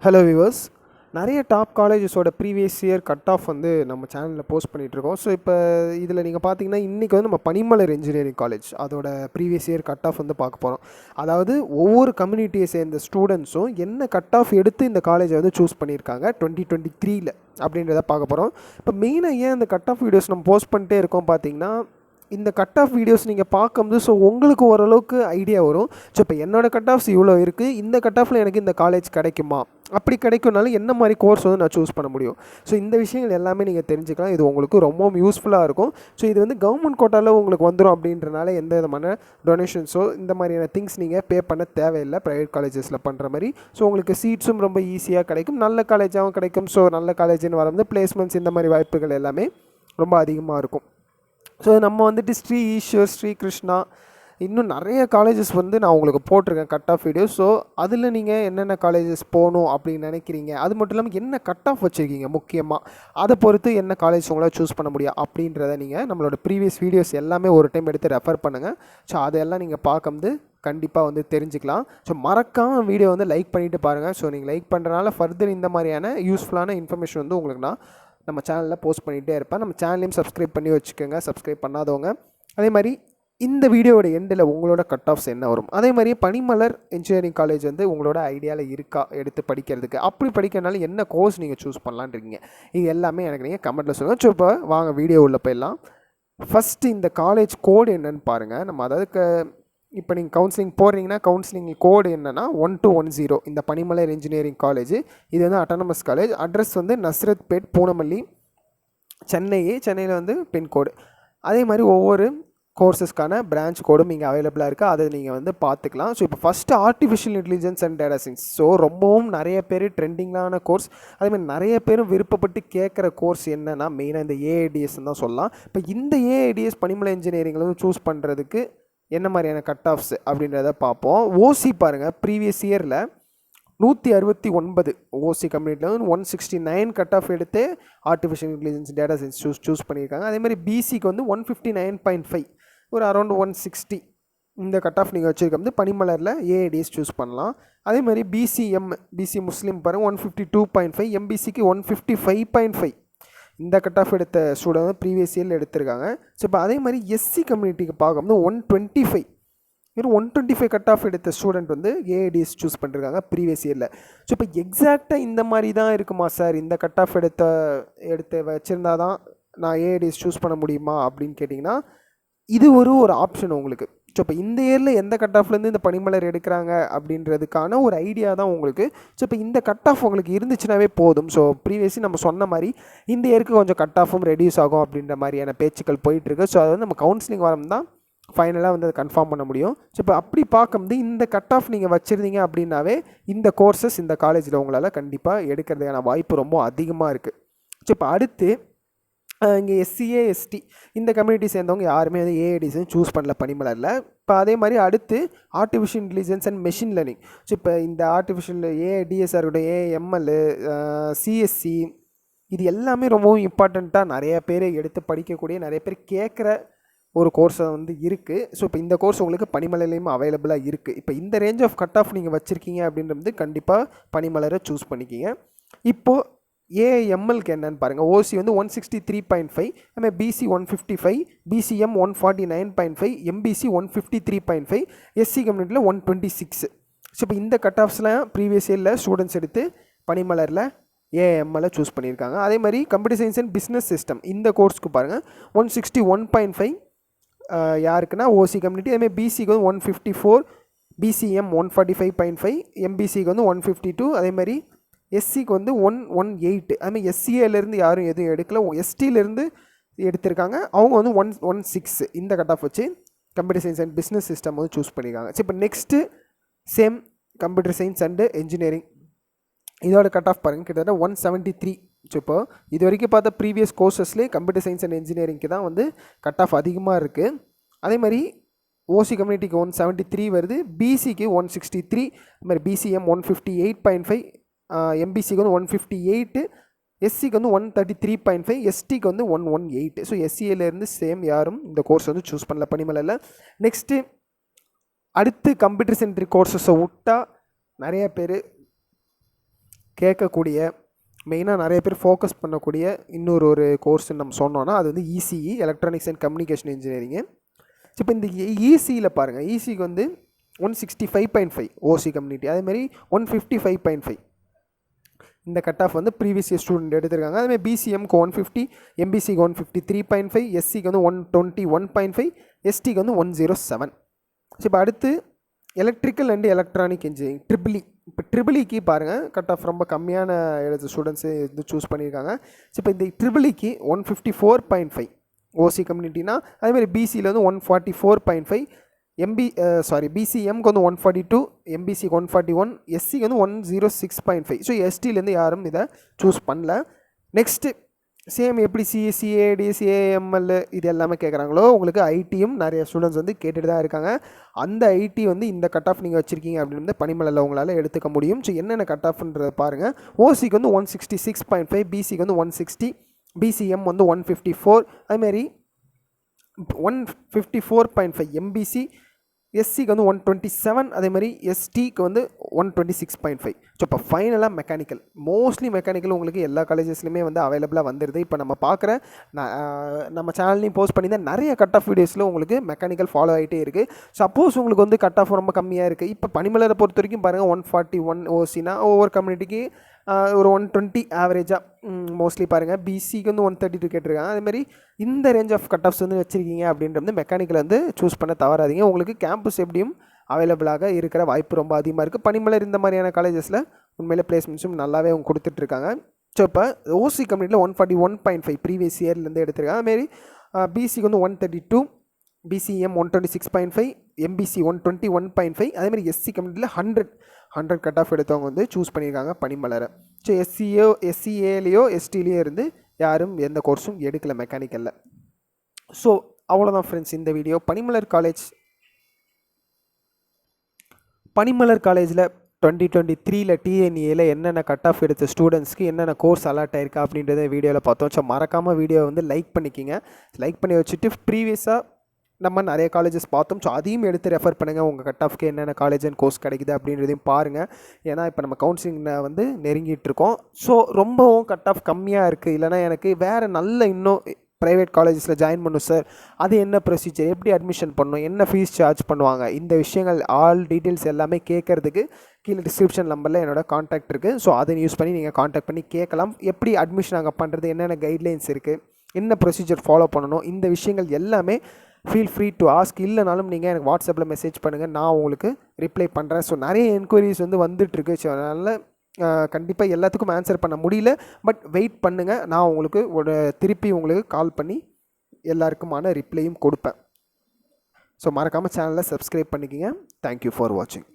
Hello viewers, நிறைய top காலேஜஸோட previous year cut off வந்து நம்ம சேனலில் போஸ்ட் பண்ணிகிட்ருக்கோம். ஸோ இப்போ இதில் நீங்கள் பார்த்தீங்கன்னா இன்றைக்கி வந்து நம்ம பனிமலர் இன்ஜினியரிங் காலேஜ் அதோட ப்ரீவியஸ் இயர் கட் ஆஃப் வந்து பார்க்க போகிறோம். அதாவது ஒவ்வொரு கம்யூனிட்டியை சேர்ந்த ஸ்டூடெண்ட்ஸும் என்ன கட் ஆஃப் எடுத்து இந்த காலேஜை வந்து சூஸ் பண்ணியிருக்காங்க 2023 அப்படின்றத பார்க்க போகிறோம். இப்போ மெயினாக ஏன் இந்த கட் ஆஃப் வீடியோஸ் நம்ம போஸ்ட் பண்ணிட்டே இருக்கோம் பார்த்தீங்கன்னா, இந்த கட் ஆஃப் வீடியோஸ் நீங்கள் பார்க்கும்போது ஸோ உங்களுக்கு ஓரளவுக்கு ஐடியா வரும். ஸோ இப்போ என்னோடய கட் ஆஃப்ஸ் இவ்வளோ இருக்குது, இந்த கட் ஆஃபில் எனக்கு இந்த காலேஜ் கிடைக்குமா, அப்படி கிடைக்கும்னாலும் என்ன மாதிரி கோர்ஸ் வந்து நான் சூஸ் பண்ண முடியும். ஸோ இந்த விஷயங்கள் எல்லாமே நீங்கள் தெரிஞ்சுக்கலாம். இது உங்களுக்கு ரொம்பவும் யூஸ்ஃபுல்லாக இருக்கும். ஸோ இது வந்து கவர்மெண்ட் கோட்டாவில் உங்களுக்கு வந்துடும் அப்படின்றனால எந்த விதமான டொனேஷன்ஸோ இந்த மாதிரியான திங்ஸ் நீங்கள் பே பண்ண தேவையில்லை ப்ரைவேட் காலேஜஸில் பண்ணுற மாதிரி. ஸோ உங்களுக்கு சீட்ஸும் ரொம்ப ஈஸியாக கிடைக்கும், நல்ல காலேஜாகவும் கிடைக்கும். ஸோ நல்ல காலேஜ்னு வரும்போது பிளேஸ்மெண்ட்ஸ் இந்த மாதிரி வாய்ப்புகள் எல்லாமே ரொம்ப அதிகமாக இருக்கும். ஸோ நம்ம வந்துட்டு ஸ்ரீ ஈஸ்வர், ஸ்ரீ கிருஷ்ணா, இன்னும் நிறைய காலேஜஸ் வந்து நான் உங்களுக்கு போட்டிருக்கேன் கட் ஆஃப் வீடியோஸ். ஸோ அதில் நீங்கள் என்னென்ன காலேஜஸ் போகணும் அப்படின்னு நினைக்கிறீங்க, அது மட்டும் இல்லாமல் என்ன கட் ஆஃப் வச்சுருக்கீங்க முக்கியமாக, அதை பொறுத்து என்ன காலேஜ் உங்களால் சூஸ் பண்ண முடியும் அப்படின்றத நீங்கள் நம்மளோட ப்ரீவியஸ் வீடியோஸ் எல்லாமே ஒரு டைம் எடுத்து ரெஃபர் பண்ணுங்கள். ஸோ அதெல்லாம் நீங்கள் பார்க்கும்போது கண்டிப்பாக வந்து தெரிஞ்சுக்கலாம். ஸோ மறக்காமல் வீடியோ வந்து லைக் பண்ணிவிட்டு பாருங்கள். ஸோ நீங்கள் லைக் பண்ணுறதுனால ஃபர்தர் இந்த மாதிரியான யூஸ்ஃபுல்லான இன்ஃபர்மேஷன் வந்து உங்களுக்கு நான் நம்ம சேனலில் போஸ்ட் பண்ணிகிட்டே இருப்பேன். நம்ம சேனலையும் சப்ஸ்கிரைப் பண்ணி வச்சுக்கோங்க, சப்ஸ்கிரைப் பண்ணாதவங்க. அதே மாதிரி இந்த வீடியோவோட எண்டில் உங்களோட கட் ஆஃப்ஸ் என்ன வரும், அதே மாதிரி பனிமலர் இன்ஜினியரிங் காலேஜ் வந்து உங்களோட ஐடியாவில் இருக்கா எடுத்து படிக்கிறதுக்கு, அப்படி படிக்கிறதுனால என்ன கோர்ஸ் நீங்கள் சூஸ் பண்ணலான்னு இருக்கீங்க, இது எல்லாமே எனக்கு நீங்கள் கமெண்ட்டில் சொல்லுங்கள். ஸோ இப்போ வாங்க வீடியோ உள்ள போயிடலாம். ஃபஸ்ட்டு இந்த காலேஜ் கோடு என்னன்னு பாருங்கள். நம்ம அதாவது இப்போ நீங்கள் கவுன்சிலிங் போடுறீங்கன்னா கவுன்சிலிங் கோடு என்னென்னா 1210. இந்த பனிமலர் இன்ஜினியரிங் காலேஜ் இது வந்து அட்டானமஸ் காலேஜ். அட்ரஸ் வந்து நஸ்ரத் பேட், பூனமல்லி, சென்னையில் வந்து பின்கோடு. அதே மாதிரி ஒவ்வொரு கோர்ஸஸ்க்கான பிரான்ச் கோடும் இங்கே அவைலபிளாக இருக்குது, அதை நீங்கள் வந்து பார்த்துக்கலாம். ஸோ இப்போ first artificial intelligence and data science. So ரொம்பவும் நிறைய பேர் ட்ரெண்டிங்கான கோர்ஸ், அதேமாதிரி நிறைய பேரும் விருப்பப்பட்டு கேட்குற கோர்ஸ் என்னென்னா மெயினாக இந்த ஏஐடிஎஸ்ன்னு தான் சொல்லலாம். இப்போ இந்த ஏஐடிஎஸ் பனிமலர் இன்ஜினியரிங்கில் வந்து சூஸ் பண்ணுறதுக்கு என்ன மாதிரியான கட் ஆஃப்ஸ் அப்படின்றத பார்ப்போம். ஓசி பாருங்கள், ப்ரீவியஸ் இயரில் 169 ஓசி கம்யூனிட்டியில் வந்து 169 கட் ஆஃப் எடுத்து artificial intelligence data science choose பண்ணியிருக்காங்க. அதே மாதிரி பிசிக்கு வந்து 159.5, ஒரு அரௌண்ட் 160 இந்த கட் ஆஃப் நீங்கள் வச்சுருக்க பனிமலரில் ஏஐடிஎஸ் சூஸ் பண்ணலாம். அதே மாதிரி பிசி முஸ்லீம் பாருங்கள் 152.5, எம்பிசிக்கு 155.5 இந்த கட் ஆஃப் எடுத்த ஸ்டூடெண்ட் வந்து ப்ரீவியஸ் இயரில் எடுத்திருக்காங்க. ஸோ இப்போ அதே மாதிரி எஸ்சி கம்யூனிட்டிக்கு பார்க்கும்போது 125 கட் ஆஃப் எடுத்த ஸ்டூடெண்ட் வந்து ஏஐடிஎஸ் சூஸ் பண்ணிருக்காங்க ப்ரீவியஸ் இயரில். ஸோ இப்போ எக்ஸாக்டாக இந்த மாதிரி தான் இருக்குமா சார், இந்த கட் ஆஃப் எடுத்து வச்சுருந்தா தான் நான் ஏஐடிஎஸ் சூஸ் பண்ண முடியுமா அப்படின்னு கேட்டிங்கன்னா, இது ஒரு ஆப்ஷன் உங்களுக்கு. ஸோ இப்போ இந்த இயரில் எந்த கட் ஆஃப்லேருந்து இந்த பனிமலர் எடுக்கிறாங்க அப்படின்றதுக்கான ஒரு ஐடியா தான் உங்களுக்கு. ஸோ இப்போ இந்த கட் ஆஃப் உங்களுக்கு இருந்துச்சுனாவே போதும். ஸோ ப்ரீவியஸி நம்ம சொன்ன மாதிரி இந்த இயருக்கு கொஞ்சம் கட் ஆஃபும் ரெடியூஸ் ஆகும் அப்படின்ற மாதிரியான பேச்சுக்கள் போயிட்டுருக்கு. ஸோ அது வந்து நம்ம கவுன்சிலிங் வரம் தான் ஃபைனலாக வந்து அதை கன்ஃபார்ம் பண்ண முடியும். ஸோ இப்போ அப்படி பார்க்கும்போது இந்த கட் ஆஃப் நீங்கள் வச்சுருந்தீங்க அப்படின்னாவே இந்த கோர்சஸ் இந்த காலேஜில் உங்களால் கண்டிப்பாக எடுக்கிறதுக்கான வாய்ப்பு ரொம்ப அதிகமாக இருக்குது. ஸோ இப்போ அடுத்து இங்கே எஸ்சிஏ எஸ்டி இந்த கம்யூனிட்டி சேர்ந்தவங்க யாருமே வந்து ஏஐடிஸும் சூஸ் பண்ணல பனிமலரில். இப்போ அதே மாதிரி அடுத்து artificial intelligence and machine learning. So இப்போ இந்த ஆர்டிஃபிஷியல் ஏஐடிஎஸ்ஆர் இருக்கட்டும், ஏஎம்எல், சிஎஸ்சி, இது எல்லாமே ரொம்பவும் இம்பார்ட்டண்ட்டாக நிறைய பேர் எடுத்து படிக்கக்கூடிய, நிறைய பேர் கேட்குற ஒரு கோர்ஸை வந்து இருக்குது. ஸோ இப்போ இந்த கோர்ஸ் உங்களுக்கு பனிமலர்லேயும் அவைலபிளாக இருக்குது. இப்போ இந்த ரேஞ்ச் ஆஃப் கட் ஆஃப் நீங்கள் வச்சுருக்கீங்க அப்படின்றது கண்டிப்பாக பனிமலரை சூஸ் பண்ணிக்கிங்க. இப்போது ஏஎம்எல்க்கு என்னன்னு பாருங்கள். ஓசி வந்து 163.5, அதுமாதிரி பிசி 155, பிசிஎம் 149.5, எம்பிசி 153.5, எஸ்சி கம்யூனிட்டியில் 126. ஸோ இப்போ இந்த கட் ஆஃப்ஸ்லாம் ப்ரீவியஸ் இயரில் ஸ்டூடெண்ட்ஸ் எடுத்து பனிமலரில் ஏஎம்எல்லை சூஸ் பண்ணியிருக்காங்க. அதே மாதிரி computer science and business system இந்த கோர்ஸ்க்கு பாருங்கள் 161.5 யாருக்குன்னா ஓசி கம்யூனிட்டி. அதேமாதிரி பிசிக்கு வந்து 154, பிசிஎம் 145.5, எம்பிசிக்கு வந்து 152, அதே மாதிரி எஸ்சிக்கு வந்து 118. அதுமாதிரி எஸ்சிஏலேருந்து யாரும் எதுவும் எடுக்கல, எஸ்டியிலேருந்து எடுத்திருக்காங்க, அவங்க வந்து 116 இந்த கட் ஆஃப் வச்சு computer science and business system வந்து சூஸ் பண்ணியிருக்காங்க. ஸோ இப்போ next same computer science and engineering இதோட கட் ஆஃப் பாருங்கள், கிட்டத்தட்ட 173. ஸோ இப்போ இது வரைக்கும் பார்த்த ப்ரீவியஸ் கோர்சஸ்லேயே கம்ப்யூட்டர் சயின்ஸ் அண்ட் இன்ஜினியரிங்க்கு தான் வந்து கட் ஆஃப் அதிகமாக இருக்குது. அதே மாதிரி ஓசி கம்யூனிட்டிக்கு 173 வருது, பிசிக்கு 163, அது மாதிரி பிசிஎம் 158.5, எம்பிசிக்கு வந்து 158, எஸ்சிக்கு வந்து 133.5, எஸ்டிக்கு வந்து 118. ஸோ எஸ்சிஏலேருந்து சேம் யாரும் இந்த கோர்ஸ் வந்து சூஸ் பண்ணல பனிமலரில். நெக்ஸ்ட்டு அடுத்து கம்ப்யூட்டர் சென்ட்ரிக் கோர்ஸஸை விட்டால் நிறைய பேர் கேட்கக்கூடிய மெயினாக நிறைய பேர் ஃபோக்கஸ் பண்ணக்கூடிய இன்னொரு கோர்ஸ்ன்னு நம்ம சொன்னோன்னா அது வந்து ECE, electronics and communication engineering. இப்போ இந்த இசியில் பாருங்கள், இசிக்கு வந்து 165.5 ஓசி கம்யூனிட்டி, அதேமாதிரி 155.5 இந்த கட் ஆஃப் வந்து ப்ரீவியஸ் இயர் ஸ்டூடெண்ட் எடுத்திருக்காங்க. அதேமாதிரி பிசிஎம்க்கு 150, எம்பிசிக்கு 153.5, எஸ்சிக்கு வந்து 121.5, எஸ்டிக்கு வந்து 107. ஸோ இப்போ அடுத்து electrical and electronic engineering triple E. இப்போ ட்ரிபிள்இக்கு பாருங்கள் கட் ஆஃப் ரொம்ப கம்மியான எழுத ஸ்டூடெண்ட்ஸு இது சூஸ் பண்ணியிருக்காங்க. ஸோ இப்போ இந்த ட்ரிபிள்இக்கு 154.5 ஓசி கம்யூனிட்டினா, அதேமாதிரி பிசியில் வந்து 144.5, பிசிஎம்க்கு வந்து 142, எம்பிசிக்கு 141, எஸ்சிக்கு வந்து 106.5. ஸோ எஸ்டிலேருந்து யாரும் இதை சூஸ் பண்ணல. நெக்ஸ்ட்டு சேம் எப்படி சிஏடி, சிஏஎம்எல் இது எல்லாமே கேட்குறாங்களோ உங்களுக்கு ஐடியும் நிறைய ஸ்டூடெண்ட்ஸ் வந்து கேட்டுட்டு தான் இருக்காங்க. அந்த ஐடி வந்து இந்த கட் ஆஃப் நீங்கள் வச்சுருக்கீங்க அப்படின்னு பனிமலையில் உங்களால் எடுத்துக்க முடியும். ஸோ என்னென்ன கட் ஆஃப்ன்றதை பாருங்கள். ஓசிக்கு வந்து 166.5, பிசிக்கு வந்து 160, பிசிஎம் வந்து 154, அதுமாரி 154.5 எம்பிசி, எஸ்சிக்கு வந்து 127, அதேமாதிரி எஸ்டிக்கு வந்து 126.5. ஸோ இப்போ ஃபைனலாக மெக்கானிக்கல், மோஸ்ட்லி மெக்கானிக்கல் உங்களுக்கு எல்லா காலேஜஸ்லையுமே வந்து அவைலபிளாக வந்துடுது. இப்போ நம்ம பார்க்குற நம்ம சேனல்லையும் போஸ்ட் பண்ணியிருந்தால் நிறைய கட் ஆஃப் வீடியோஸில் உங்களுக்கு மெக்கானிக்கல் ஃபாலோ ஆகிட்டே இருக்குது. சப்போஸ் உங்களுக்கு வந்து கட் ஆஃப் ரொம்ப கம்மியாக இருக்குது, இப்போ பனிமலரை பொறுத்த வரைக்கும் பாருங்கள் 141 ஓசினா ஒவ்வொரு கம்யூனிட்டிக்கு ஒரு 120 ஆவரேஜாக மோஸ்ட்லி பாருங்கள். பிசிக்கு வந்து 132 கேட்டிருக்காங்க. அதேமாதிரி இந்த ரேஞ்ச் ஆஃப் கட் ஆஃப்ஸ் வந்து வச்சுருக்கீங்க அப்படின்றது மெக்கானிக்கல் வந்து சூஸ் பண்ண தவறாதீங்க. உங்களுக்கு கேம்பஸ் எப்படியும் அவைலபிளாக இருக்கிற வாய்ப்பு ரொம்ப அதிகமாக இருக்குது. பனிமலர் இந்த மாதிரியான காலேஜஸில் உண்மையிலே பிளேஸ்மெண்ட்ஸும் நல்லாவே அவங்க கொடுத்துட்ருக்காங்க. ஸோ இப்போ ஓசி கம்யூனிட்டியில் 141.5 ப்ரீவியஸ் இயர்லேருந்து எடுத்திருக்காங்க. அதுமாரி பிசிக்கு வந்து 132, பிசிஎம் 126.5, எம்பிசி 121.5, அதேமாதிரி எஸ்சி கம்யூனிட்டியில் 100 கட் ஆஃப் எடுத்தவங்க வந்து சூஸ் பண்ணியிருக்காங்க பனிமலரை. ஸோ எஸ்சிஏலேயோ எஸ்டிலேயோ இருந்து யாரும் எந்த கோர்ஸும் எடுக்கலை மெக்கானிக்கலில். ஸோ அவ்வளோதான் ஃப்ரெண்ட்ஸ் இந்த வீடியோ. பனிமலர் காலேஜில் 2023 டிஎன்ஏல என்னென்ன கட் ஆஃப் எடுத்த ஸ்டூடெண்ட்ஸ்க்கு என்னென்ன கோர்ஸ் அலாட் ஆயிருக்கா அப்படின்றத வீடியோவில் பார்த்தோம். ஸோ மறக்காமல் வீடியோ வந்து லைக் பண்ணிக்கிங்க. லைக் பண்ணி வச்சுட்டு ப்ரீவியஸாக நம்ம நிறைய காலேஜஸ் பார்த்தோம். ஸோ அதையும் எடுத்து ரெஃபர் பண்ணுங்கள். உங்கள் கட் ஆஃப்க்கு என்னென்ன காலேஜ் அண்ட் கோர்ஸ் கிடைக்குது அப்படின்றதையும் பாருங்கள். ஏன்னா இப்போ நம்ம கவுன்சிலிங்கை வந்து நெருங்கிட்டுருக்கோம். ஸோ ரொம்பவும் கட் ஆஃப் கம்மியாக இருக்குது, இல்லைனா எனக்கு வேறு நல்ல இன்னும் ப்ரைவேட் காலேஜஸில் ஜாயின் பண்ணும் சார், அது என்ன ப்ரொசீஜர், எப்படி அட்மிஷன் பண்ணணும், என்ன ஃபீஸ் சார்ஜ் பண்ணுவாங்க, இந்த விஷயங்கள் ஆல் டீட்டெயில்ஸ் எல்லாமே கேட்குறதுக்கு கீழே டிஸ்கிரிப்ஷன் நம்பரில் என்னோட காண்டாக்ட் இருக்குது. ஸோ அதை யூஸ் பண்ணி நீங்கள் காண்டாக்ட் பண்ணி கேட்கலாம். எப்படி அட்மிஷன் அங்கே பண்ணுறது, என்னென்ன கைட்லைன்ஸ் இருக்குது, என்ன ப்ரொசீஜர் ஃபாலோ பண்ணணும், இந்த விஷயங்கள் எல்லாமே ஃபீல் ஃப்ரீ டு ஆஸ்க். இல்லைனாலும் நீங்கள் எனக்கு வாட்ஸ்அப்பில் மெசேஜ் பண்ணுங்கள், நான் உங்களுக்கு ரிப்ளை பண்ணுறேன். ஸோ நிறைய என்கொயரிஸ் வந்து வந்துட்டுருக்கு. ஸோ அதனால் கண்டிப்பாக எல்லாத்துக்கும் ஆன்சர் பண்ண முடியல, பட் வெயிட் பண்ணுங்கள். நான் உங்களுக்கு திருப்பி உங்களுக்கு கால் பண்ணி எல்லாருக்குமான ரிப்ளையும் கொடுப்பேன். ஸோ மறக்காமல் சேனலை சப்ஸ்கிரைப் பண்ணிக்கோங்க. தேங்க்யூ ஃபார் வாட்சிங்.